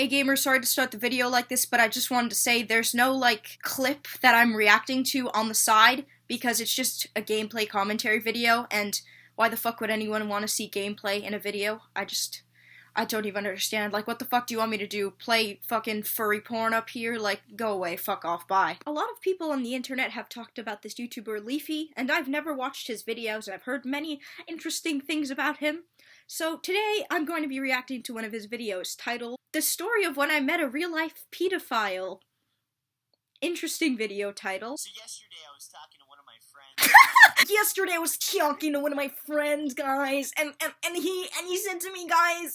Hey gamers, sorry to start the video like this, but I just wanted to say there's no, clip that I'm reacting to on the side, because it's just a gameplay commentary video, and why the fuck would anyone want to see gameplay in a video? I don't even understand. What the fuck do you want me to do? Play fucking furry porn up here? Go away, fuck off, bye. A lot of people on the internet have talked about this YouTuber Leafy, and I've never watched his videos, and I've heard many interesting things about him. So today, I'm going to be reacting to one of his videos titled, "The Story of When I Met a Real-Life Pedophile." Interesting video title. So yesterday I was talking to one of my friends. Yesterday I was talking to one of my friends, guys, and he said to me, guys,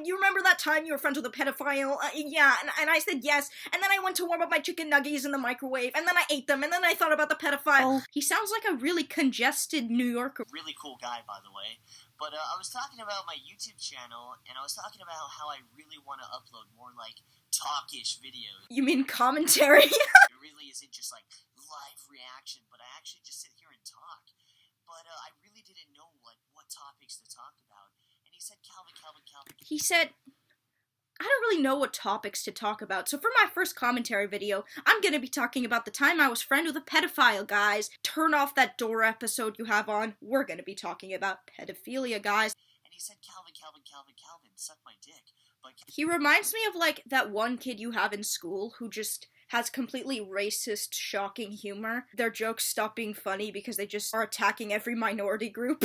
you remember that time you were friends with a pedophile? Yeah, and I said yes, and then I went to warm up my chicken nuggets in the microwave, and then I ate them, and then I thought about the pedophile. He sounds like a really congested New Yorker. Really cool guy, by the way. But I was talking about my YouTube channel, and I was talking about how I really want to upload more, talkish videos. You mean commentary? It really isn't just, live reaction, but I actually just sit here and talk. But I really didn't know, what topics to talk about. And he said, Calvin. He said, I don't really know what topics to talk about, so for my first commentary video, I'm gonna be talking about the time I was friend with a pedophile, guys. Turn off that Dora episode you have on. We're gonna be talking about pedophelia, guys. And he said, Calvin, suck my dick. But he reminds me of, that one kid you have in school who just has completely racist, shocking humor. Their jokes stop being funny because they just are attacking every minority group.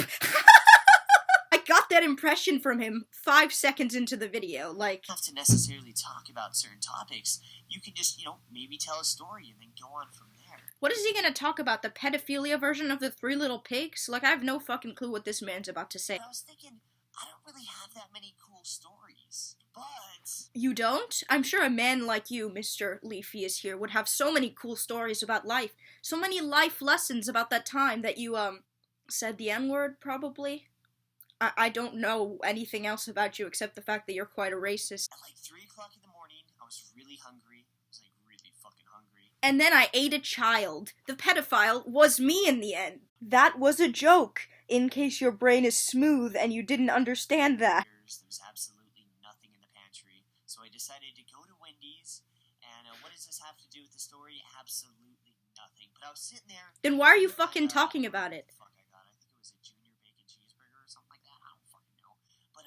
I got that impression from him 5 seconds into the video, You don't have to necessarily talk about certain topics. You can just, maybe tell a story and then go on from there. What is he gonna talk about? The pedophilia version of the Three Little Pigs? I have no fucking clue what this man's about to say. I was thinking, I don't really have that many cool stories, but... You don't? I'm sure a man like you, Mr. Leafy is here, would have so many cool stories about life. So many life lessons about that time that you, said the N-word, probably? I don't know anything else about you except the fact that you're quite a racist. At 3 o'clock in the morning, I was really hungry. I was really fucking hungry. And then I ate a child. The pedophile was me in the end. That was a joke, in case your brain is smooth and you didn't understand that. There's absolutely nothing in the pantry, so I decided to go to Wendy's, and what does this have to do with the story? Absolutely nothing. But I was sitting there... Then why are you fucking talking about it?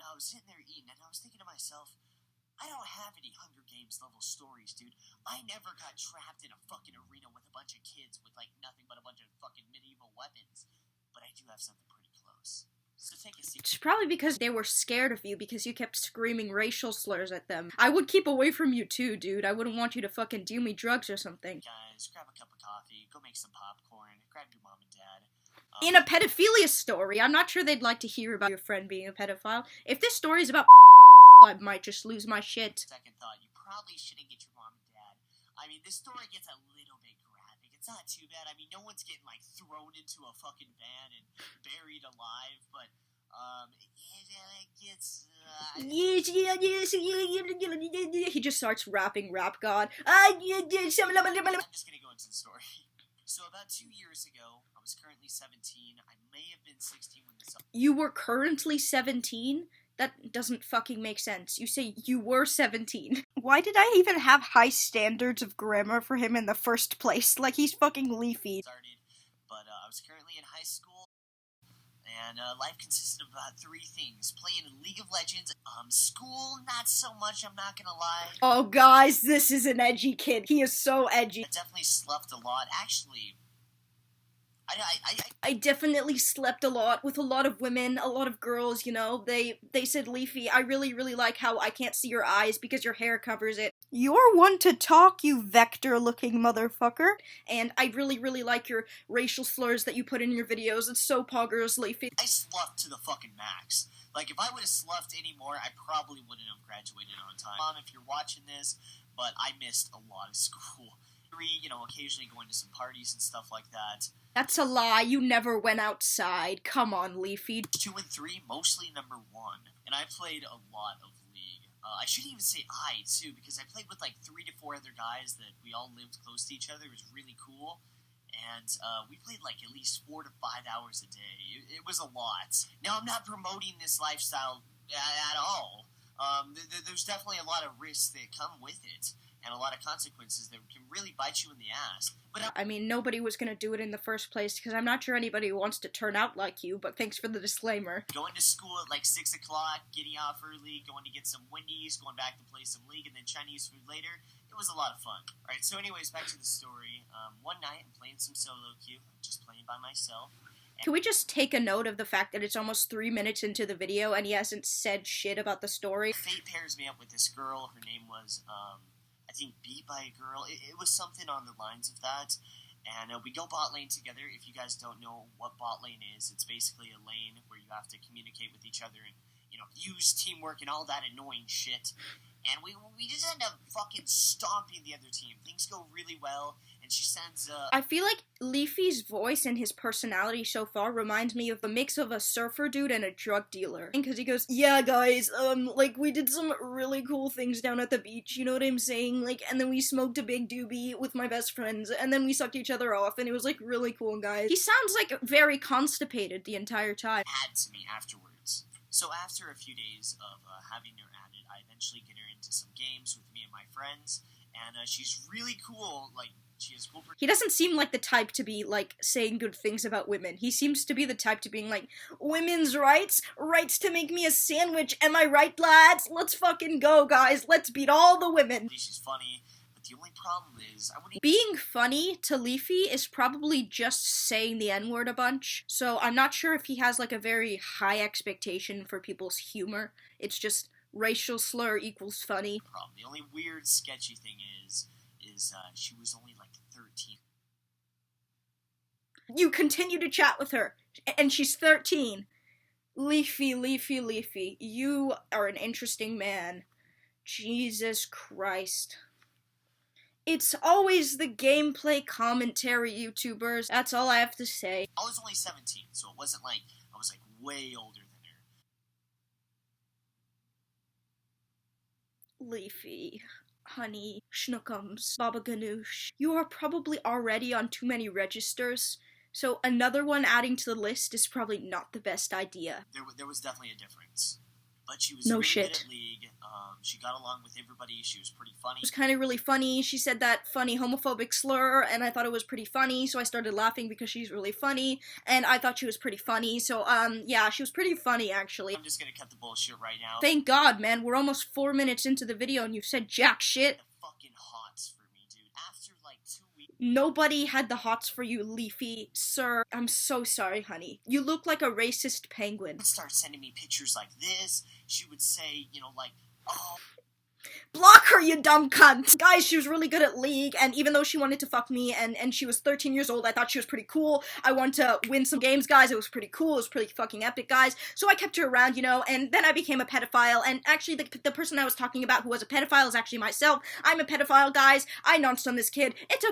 I was sitting there eating, and I was thinking to myself, I don't have any Hunger Games level stories, dude. I never got trapped in a fucking arena with a bunch of kids with, nothing but a bunch of fucking medieval weapons. But I do have something pretty close. So take a seat. It's probably because they were scared of you because you kept screaming racial slurs at them. I would keep away from you too, dude. I wouldn't want you to fucking do me drugs or something. Guys, grab a cup of coffee, go make some popcorn, grab your mom and dad. In a pedophilia story, I'm not sure they'd like to hear about your friend being a pedophile. If this story is about I might just lose my shit. Second thought, you probably shouldn't get your mom and dad. I mean, this story gets a little bit graphic. It's not too bad. I mean, no one's getting, thrown into a fucking van and buried alive, but, it gets, He just starts rapping Rap God. I'm just gonna go into the story. So about 2 years ago, I was currently 17. I may have been 16 when this... You were currently 17? That doesn't fucking make sense. You say you were 17. Why did I even have high standards of grammar for him in the first place? He's fucking Leafy. But I was currently in high school, and life consisted of about 3 things. Playing League of Legends, school, not so much, I'm not gonna lie. Oh, guys, this is an edgy kid. He is so edgy. I definitely slept a lot. Actually, I definitely slept a lot with a lot of women, a lot of girls, They said, Leafy, I really like how I can't see your eyes because your hair covers it. You're one to talk, you vector-looking motherfucker. And I really like your racial slurs that you put in your videos. It's so poggers, Leafy. I sloughed to the fucking max. If I would have sloughed anymore, I probably wouldn't have graduated on time. Mom, if you're watching this, but I missed a lot of school. Occasionally going to some parties and stuff like that. That's a lie. You never went outside. Come on, Leafy. 2 and 3, mostly number 1. And I played a lot of League. I shouldn't even say I, too, because I played with 3 to 4 other guys that we all lived close to each other. It was really cool. And we played at least 4 to 5 hours a day. It was a lot. Now, I'm not promoting this lifestyle at all. There's definitely a lot of risks that come with it, and a lot of consequences that can really bite you in the ass. But I mean, nobody was gonna do it in the first place, because I'm not sure anybody wants to turn out like you, but thanks for the disclaimer. going to school at like 6 o'clock, getting off early, going to get some Wendy's, going back to play some League, and then Chinese food later, it was a lot of fun. Alright, so anyways, back to the story. One night, I'm playing some solo queue, I'm just playing by myself. Can we just take a note of the fact that it's almost 3 minutes into the video and he hasn't said shit about the story? Fate pairs me up with this girl. Her name was, I think, Beat by a Girl. It was something on the lines of that. And we go bot lane together. If you guys don't know what bot lane is, it's basically a lane where you have to communicate with each other and, use teamwork and all that annoying shit. And we just end up fucking stomping the other team. Things go really well, and she sends I feel like Leafy's voice and his personality so far reminds me of the mix of a surfer dude and a drug dealer. Because he goes, yeah guys, we did some really cool things down at the beach, you know what I'm saying? And then we smoked a big doobie with my best friends, and then we sucked each other off, and it was, really cool, guys. He sounds, very constipated the entire time. add to me afterwards. So after a few days of having her added, I eventually get her into some games with me and my friends, and she's really cool, she has cool... He doesn't seem like the type to be, saying good things about women. He seems to be the type to being women's rights? Rights to make me a sandwich, am I right, lads? Let's fucking go, guys. Let's beat all the women. She's funny, but the only problem is, being funny to Leafy is probably just saying the N-word a bunch, so I'm not sure if he has, a very high expectation for people's humor. It's just racial slur equals funny. Problem. The only weird, sketchy thing is she was only 13. You continue to chat with her, and she's 13. Leafy, you are an interesting man. Jesus Christ. It's always the gameplay commentary YouTubers. That's all I have to say. I was only 17, so it wasn't I was way older than her. Leafy, honey, schnookums, baba ganoush. You are probably already on too many registers, so another one adding to the list is probably not the best idea. There was definitely a difference. But she was no really shit. Good at League. She got along with everybody. She was pretty funny. It was kind of really funny. She said that funny homophobic slur, and I thought it was pretty funny, so I started laughing because she's really funny, and I thought she was pretty funny, so, yeah, she was pretty funny, actually. I'm just gonna cut the bullshit right now. Thank God, man. We're almost 4 minutes into the video, and you've said jack shit. The fucking hots for me, dude. After, 2 weeks... Nobody had the hots for you, Leafy. Sir, I'm so sorry, honey. You look like a racist penguin. She'd start sending me pictures like this. She would say, oh... Block her, you dumb cunt! Guys, she was really good at League, and even though she wanted to fuck me, and she was 13 years old, I thought she was pretty cool. I wanted to win some games, guys. It was pretty cool. It was pretty fucking epic, guys. So I kept her around, and then I became a pedophile, and actually, the person I was talking about who was a pedophile is actually myself. I'm a pedophile, guys. I nonced on this kid. It's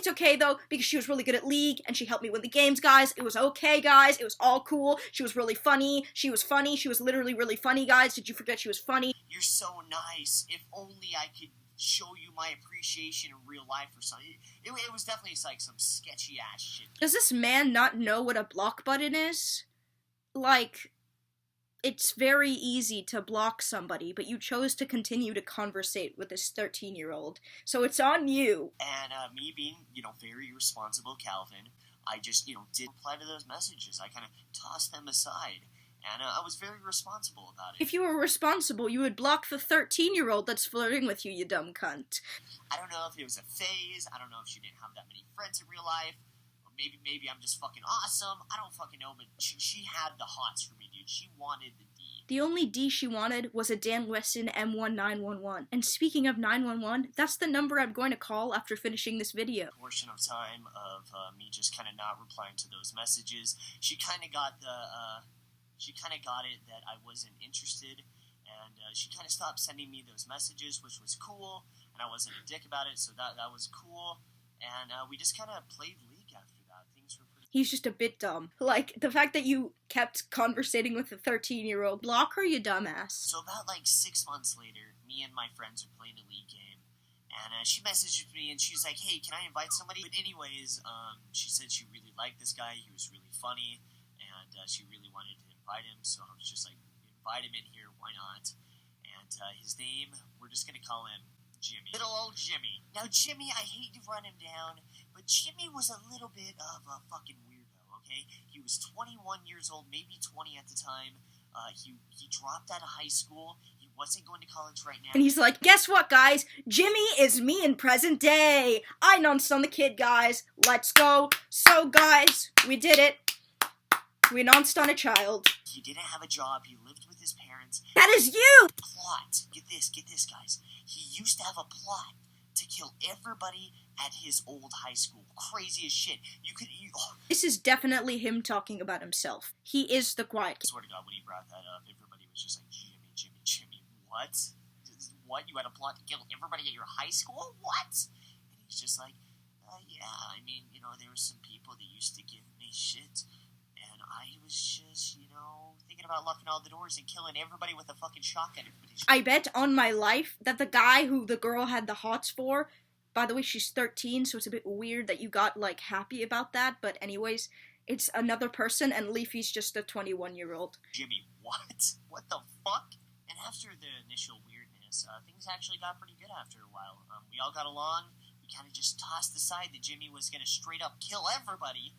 okay, though, because she was really good at League, and she helped me win the games, guys. It was okay, guys. It was all cool. She was really funny. She was funny. She was literally really funny, guys. Did you forget she was funny? You're so nice. If only I could show you my appreciation in real life or something. It was definitely some sketchy ass shit. Does this man not know what a block button is? It's very easy to block somebody, but you chose to continue to conversate with this 13-year-old, so it's on you. And me being, very responsible Calvin, I just, did reply to those messages. I kind of tossed them aside. And I was very responsible about it. If you were responsible, you would block the 13-year-old that's flirting with you, you dumb cunt. I don't know if it was a phase. I don't know if she didn't have that many friends in real life. Or maybe I'm just fucking awesome. I don't fucking know, but she had the hots for me, dude. She wanted the D. The only D she wanted was a Dan Wesson M1911. And speaking of 911, that's the number I'm going to call after finishing this video. Portion of time of me just kind of not replying to those messages. She kind of got it that I wasn't interested, and she kind of stopped sending me those messages, which was cool, and I wasn't a dick about it, so that was cool, and we just kind of played League after that. Things were pretty... He's just a bit dumb. The fact that you kept conversating with a 13-year-old, block her, you dumbass. So about 6 months later, me and my friends are playing a League game, and she messaged me, and she's like, hey, can I invite somebody? But anyways, she said she really liked this guy, he was really funny, and she really wanted to invite him, so I was just invite him in here, why not? And his name, we're just gonna call him Jimmy. Little old Jimmy. Now, Jimmy, I hate to run him down, but Jimmy was a little bit of a fucking weirdo, okay? He was 21 years old, maybe 20 at the time. He dropped out of high school. He wasn't going to college right now. And he's like, guess what, guys? Jimmy is me in present day. I nonced on the kid, guys. Let's go. So, guys, we did it. We nonced on a child. He didn't have a job. He lived with his parents. That is you! Plot. Get this, guys. He used to have a plot to kill everybody at his old high school. Crazy as shit. This is definitely him talking about himself. He is the quiet kid. I swear to God, when he brought that up, everybody was just like, Jimmy, what? What? You had a plot to kill everybody at your high school? What? And he's just like, yeah, I mean, there were some people that used to give me shit, and I was just, thinking about locking all the doors and killing everybody with a fucking shotgun. I bet on my life that the guy who the girl had the hots for, by the way, she's 13, so it's a bit weird that you got, happy about that, but anyways, it's another person, and Leafy's just a 21-year-old. Jimmy, what? What the fuck? And after the initial weirdness, things actually got pretty good after a while. We all got along. We kind of just tossed aside that Jimmy was going to straight up kill everybody.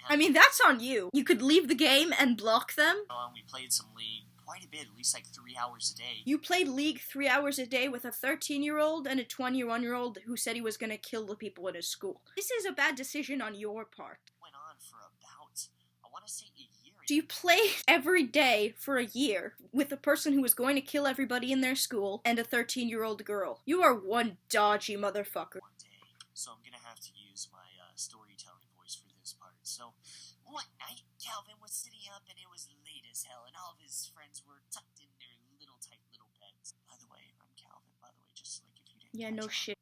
I mean, that's on you. You could leave the game and block them. We played some League quite a bit, at least 3 hours a day. You played League 3 hours a day with a 13-year-old and a 21-year-old who said he was going to kill the people in his school. This is a bad decision on your part. Went on for about, I want to say, a year. So you play every day for a year with a person who was going to kill everybody in their school and a 13-year-old girl. You are one dodgy motherfucker. One day, so I'm going to have to use my storytelling voice for this part. So, one night, Calvin was sitting up and it was late as hell, and all of his friends were tucked in their tight little beds. By the way, I'm Calvin, by the way, just if you didn't Yeah, no shit.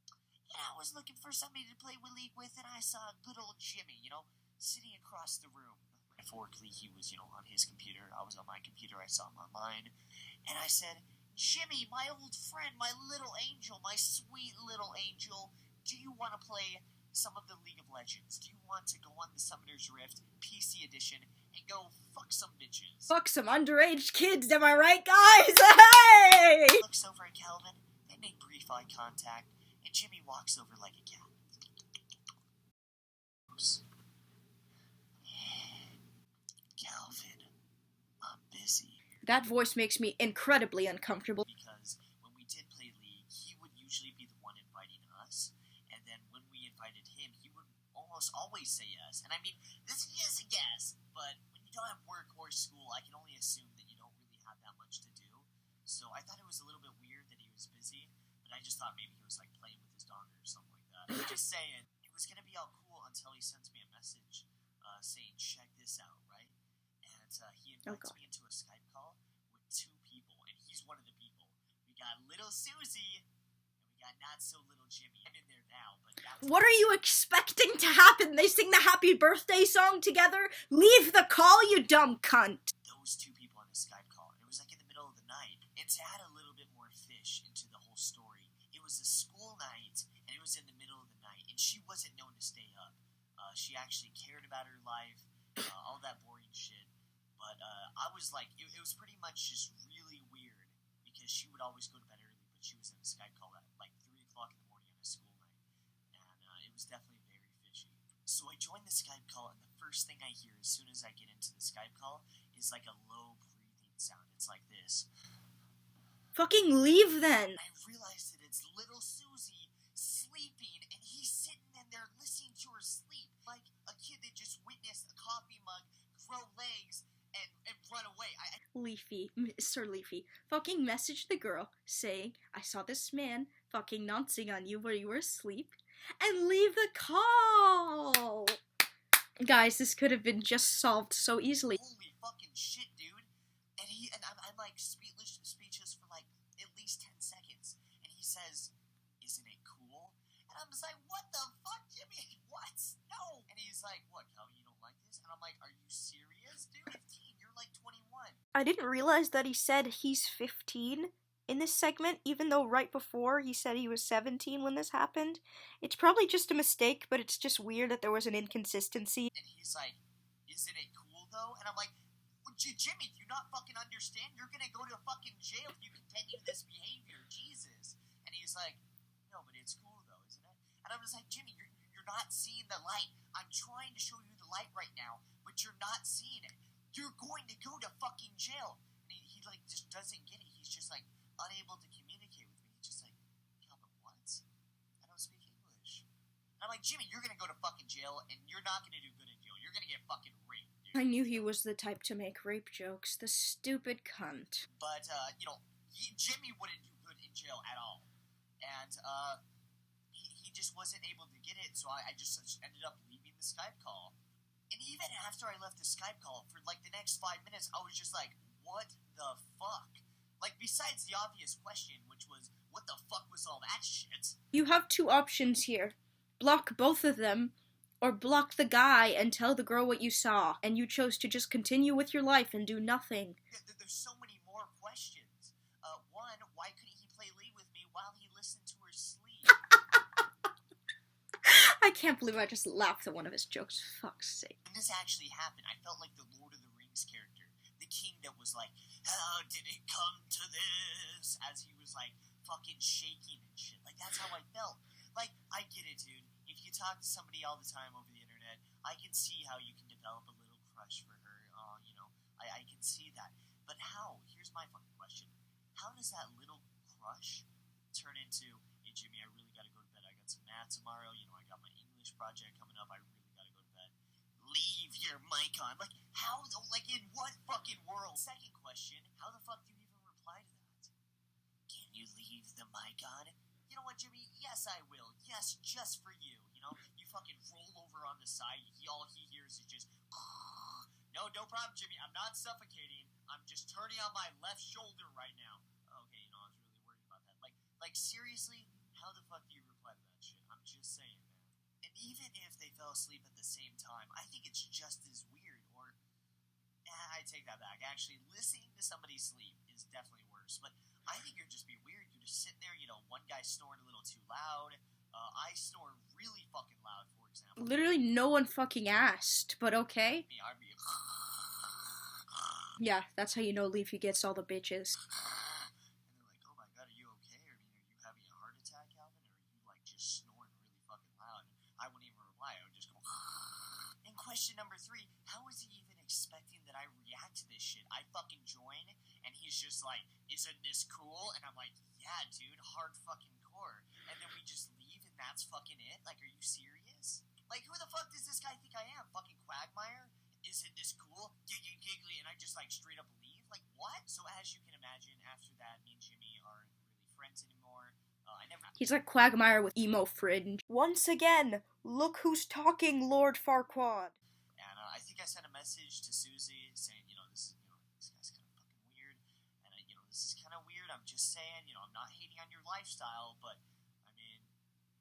And I was looking for somebody to play with League with, and I saw good old Jimmy, sitting across the room. Metaphorically, he was, on his computer. I was on my computer. I saw him on mine. And I said, Jimmy, my old friend, my little angel, my sweet little angel, do you want to play some of the League of Legends? Do you want to go on the Summoner's Rift PC edition and go fuck some bitches? Fuck some underage kids, am I right, guys? Hey! Looks over at Calvin. They make brief eye contact, and Jimmy walks over like a cat. Calvin, I'm busy. That voice makes me incredibly uncomfortable. Because when we did play League, he would usually be the one inviting us, and then when we invited him, he would almost always say yes. And I mean, this is a yes, but when you don't have work or school, I can only assume that you don't really have that much to do. So I thought it was a little bit weird that he was busy, but I just thought maybe he was playing with his daughter or something like that. I'm just saying, it was gonna be all cool until he sends me a message saying, check this out, right? And he invites me into a Skype call with 2 people, and he's one of the people. We got little Susie, and we got not so little Jimmy. I'm in there now, but what are you expecting to happen? They sing the happy birthday song together? Leave the call, you dumb cunt! Those 2 people on the Skype call, and it was in the middle of the night. And to add a little bit more fish into the whole story, it was a school night, and it was in the middle of the night, and she wasn't known to stay up. She actually cared about her life, all that boring shit. But I was it was pretty much just really weird, because she would always go to bed early, but she was in a Skype call at 3 o'clock in the morning on a school night. And it was definitely very fishy. So I joined the Skype call, and the first thing I hear as soon as I get into the Skype call is a low breathing sound. It's like this. Fucking leave then! I realized that it's little Susie sleeping, and he's sitting in there listening to her sleep. Like a kid that just witnessed a coffee mug grow legs and run away. Leafy, Mr. Leafy, fucking message the girl saying, I saw this man fucking noncing on you while you were asleep, and leave the call! Guys, this could have been just solved so easily. Holy fucking shit, dude. And I'm speechless for at least 10 seconds. And he says, isn't it cool? And I'm just like, what the fuck, Jimmy? What? No. And he's like, what, Calvin, you don't like this? And I'm like, are you serious, dude? 15, you're 21. I didn't realize that he said he's 15 in this segment, even though right before he said he was 17 when this happened. It's probably just a mistake, but it's just weird that there was an inconsistency. And he's like, isn't it cool, though? And I'm like, Jimmy, do you not fucking understand? You're gonna go to fucking jail if you continue this behavior. I'm just like, Jimmy, you're not seeing the light. I'm trying to show you the light right now, but you're not seeing it. You're going to go to fucking jail. And he like, just doesn't get it. He's just, like, unable to communicate with me. He's just like, Calvin, what? I don't speak English. And I'm like, Jimmy, you're going to go to fucking jail, and you're not going to do good in jail. You're going to get fucking raped, dude. I knew he was the type to make rape jokes. The stupid cunt. But, Jimmy wouldn't do good in jail at all. And, he just wasn't able to get it, so I just ended up leaving the Skype call. And even after I left the Skype call, for, like, the next 5 minutes, I was just like, what the fuck? Like, besides the obvious question, which was, what the fuck was all that shit? You have two options here. Block both of them, or block the guy and tell the girl what you saw, and you chose to just continue with your life and do nothing. There's so many more questions. One, why couldn't he play League with me while he listened to her sleep? I can't believe I just laughed at one of his jokes. Fuck's sake. When this actually happened, I felt like the Lord of the Rings character. The king that was like, how did it come to this? As he was, like, fucking shaking and shit. Like, that's how I felt. Like, I get it, dude. If you talk to somebody all the time over the internet, I can see how you can develop a little crush for her. I can see that. But how? Here's my fucking question. How does that little crush turn into, hey, Jimmy, I really gotta go to bed. I got some math tomorrow. I got my English project coming up. I really gotta go to bed. Leave your mic on. Like, how? Like, in what fucking world? Second question, how the fuck do you even reply to that? Can you leave the mic on? You know what, Jimmy? Yes, I will. Yes, just for you. You fucking roll over on the side. All he hears is just, no problem, Jimmy. I'm not suffocating. I'm just turning on my left shoulder right now. Okay, I was really worried about that. Like seriously, how the fuck do you reply to that shit? I'm just saying, man. And even if they fell asleep at the same time, I think it's just as weird. Or, I take that back. Actually, listening to somebody sleep is definitely worse. But I think you're just being weird. You're just sitting there, one guy snoring a little too loud. I snore really fucking loud, for example. Literally no one fucking asked, but okay. I'd be... Yeah, that's how you know Leafy gets all the bitches. And they're like, oh my god, are you okay? Are you having a heart attack, Calvin? Or are you, like, just snoring really fucking loud? And I wouldn't even reply. I would just go... And question number 3, how is he even expecting that I react to this shit? I fucking join, and he's just like, isn't this cool? And I'm like, yeah, dude, hard fucking core. And then we just leave, and that's fucking it? Like, are you serious? Like, who the fuck does this guy think I am? Fucking Quagmire? Isn't this cool? Giggly, and I just, like, straight up leave? Like, what? So as you can imagine, after that, me and Jimmy aren't really friends anymore. He's like Quagmire with emo fringe. Once again, look who's talking, Lord Farquaad. And I think I sent a message to Susie saying, this guy's kind of fucking weird. And, this is kind of weird. I'm just saying, I'm not hating on your lifestyle, but, I mean,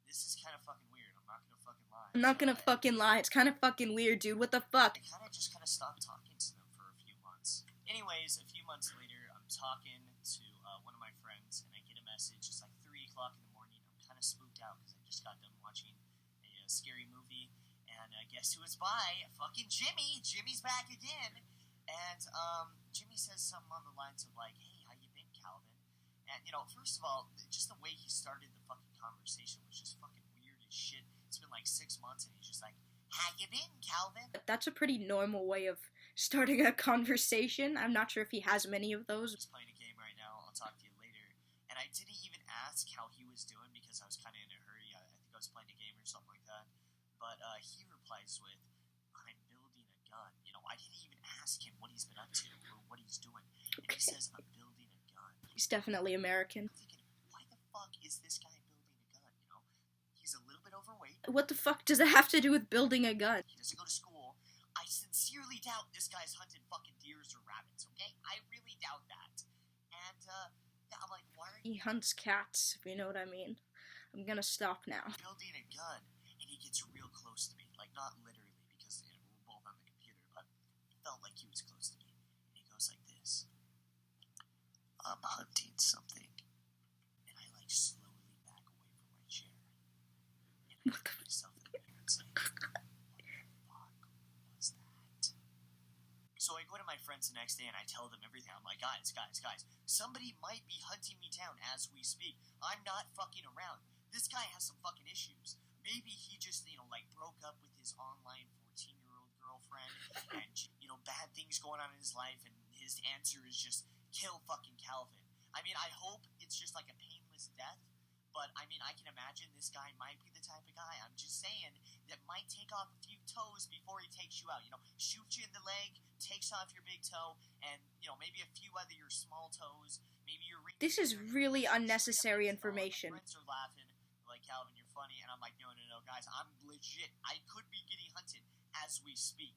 this is kind of fucking weird. I'm not gonna fucking lie. I'm not gonna fucking lie. It's kind of fucking weird, dude. What the fuck? I just kind of stopped talking to them for a few months. Anyways, a few months later, I'm talking to one of my friends, and I get a message. It's like 3 o'clock in the morning. I'm kind of spooked out because I just got done watching a scary movie. And guess who it's by? Fucking Jimmy. Jimmy's back again. And Jimmy says something on the lines of like, hey, how you been, Calvin? And, first of all, just the way he started the fucking conversation was just fucking weird as shit. It's been like 6 months, and he's just like, how you been, Calvin? That's a pretty normal way of starting a conversation. I'm not sure if he has many of those. I'm just playing a game right now. I'll talk to you later. And I didn't even ask how he was doing because I was kind of in a hurry. I think I was playing a game or something like that. But he replies with, I'm building a gun. I didn't even ask him what he's been up to or what he's doing. And he says, I'm building a gun. He's definitely American. I'm thinking, why the fuck is this guy building a gun, He's a little bit overweight. What the fuck does it have to do with building a gun? He doesn't go to school. I sincerely doubt this guy's hunted fucking deers or rabbits, okay? I really doubt that. And, I'm like, why are you... He hunts cats, if you know what I mean. I'm gonna stop now. Building a gun, and he gets real close to me. Like, not literally, because, we're both on the computer, but it felt like he was close to me. And he goes like this. I'm hunting something. And I, like, slowly back away from my chair. And I look myself in the mirror and say, what the fuck was that? So I go to my friends the next day, and I tell them everything. I'm like, guys, somebody might be hunting me down as we speak. I'm not fucking around. This guy has some fucking issues. maybe he just, like broke up with his online 14-year-old girlfriend and, bad things going on in his life, and his answer is just kill fucking Calvin. I mean, I hope it's just like a painless death, but I mean, I can imagine this guy might be the type of guy, I'm just saying, that might take off a few toes before he takes you out. Shoot you in the leg, takes off your big toe, and, maybe a few other your small toes, maybe your ring. This is really unnecessary information. My friends are laughing, like, Calvin, you're funny, and I'm like, no, guys, I'm legit. I could be getting hunted as we speak,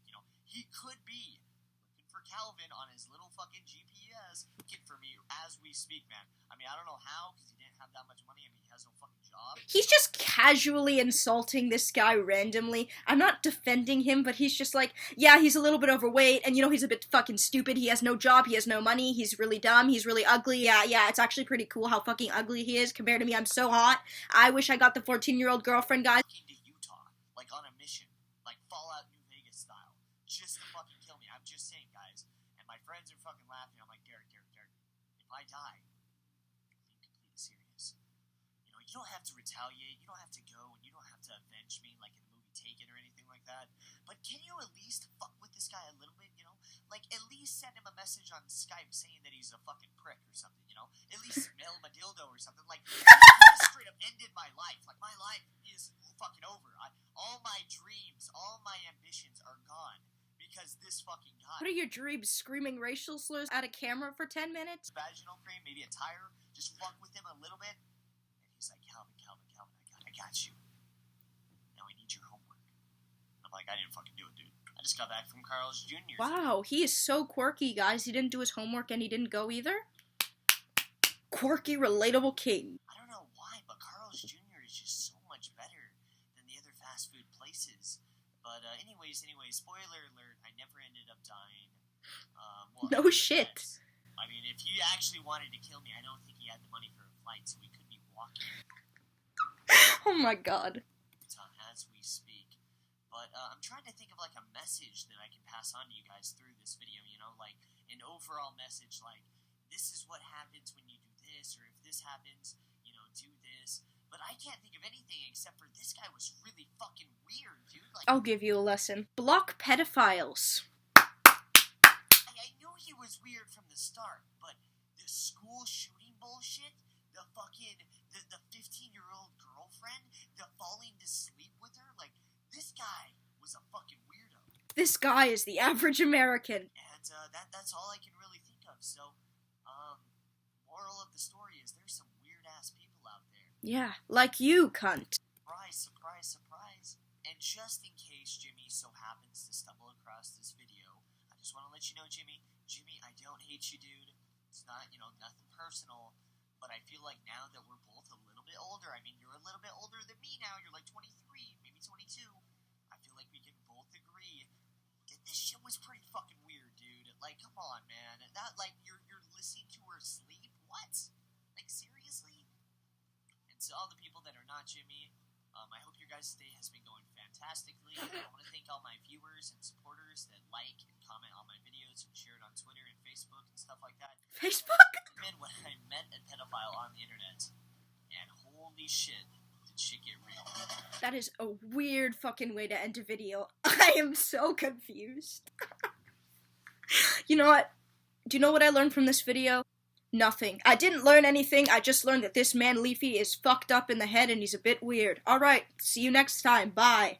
He could be looking for Calvin on his little fucking GPS, looking for me as we speak, man. I mean, I don't know how, because he didn't have that much money. I mean, he has no fucking job. He's just casually insulting this guy randomly. I'm not defending him, but he's just like, yeah, he's a little bit overweight, and he's a bit fucking stupid. He has no job, he has no money, he's really dumb, he's really ugly. Yeah, it's actually pretty cool how fucking ugly he is compared to me. I'm so hot. I wish I got the 14-year-old girlfriend, guys. To Utah, like on a mission, like Fallout New Vegas style, just to fucking kill me. I'm just saying, guys, and my friends are fucking laughing. I'm like, Derek, if I die, I'm being completely serious. You don't have to retaliate, you don't have to go, and you don't have to avenge me like in the movie Taken or anything like that. But can you at least fuck with this guy a little bit, Like, at least send him a message on Skype saying that he's a fucking prick or something, At least mail him a dildo or something. Like, you just straight up ended my life. Like, my life is fucking over. All my dreams, all my ambitions are gone because this fucking guy. What are your dreams? Screaming racial slurs at a camera for 10 minutes? Vaginal cream, maybe a tire, just fuck with him a little bit. He's like, Calvin, I got you. Now I need your homework. I'm like, I didn't fucking do it, dude. I just got back from Carl's Jr. Wow, he is so quirky, guys. He didn't do his homework and he didn't go either? Quirky, relatable king. I don't know why, but Carl's Jr. is just so much better than the other fast food places. But anyways, spoiler alert, I never ended up dying. No shit. I mean, if he actually wanted to kill me, I don't think he had the money for a flight, so we could be walking. Oh my god. As we speak. But I'm trying to think of like a message that I can pass on to you guys through this video, like an overall message, like this is what happens when you do this, or if this happens, do this. But I can't think of anything except for this guy was really fucking weird, dude. Like, I'll give you a lesson. Block pedophiles. I knew he was weird from the start, but the school shooting bullshit, the fucking, the 15-year-old girlfriend, the falling to sleep with her, like, this guy was a fucking weirdo. This guy is the average American. And that's all I can really think of. So, moral of the story is there's some weird-ass people out there. Yeah, like you, cunt. Surprise. And just in case Jimmy so happens to stumble across this video, I just want to let you know, Jimmy, I don't hate you, dude. It's not, nothing personal. But I feel like now that we're both a little bit older, I mean, you're a little bit older than me now, you're like 23, maybe 22, I feel like we can both agree that this shit was pretty fucking weird, dude. Like, come on, man. That, like, you're listening to her sleep? What? Like, seriously? And to all the people that are not Jimmy, I hope your guys' day has been going fantastically. I want to thank all my viewers and supporters that like and comment on my videos and share it on Twitter and Facebook and stuff like that. Facebook? When I met a pedophile on the internet, and holy shit, did shit get real. That is a weird fucking way to end a video. I am so confused. You know what? Do you know what I learned from this video? Nothing. I didn't learn anything, I just learned that this man Leafy is fucked up in the head and he's a bit weird. Alright, see you next time, bye.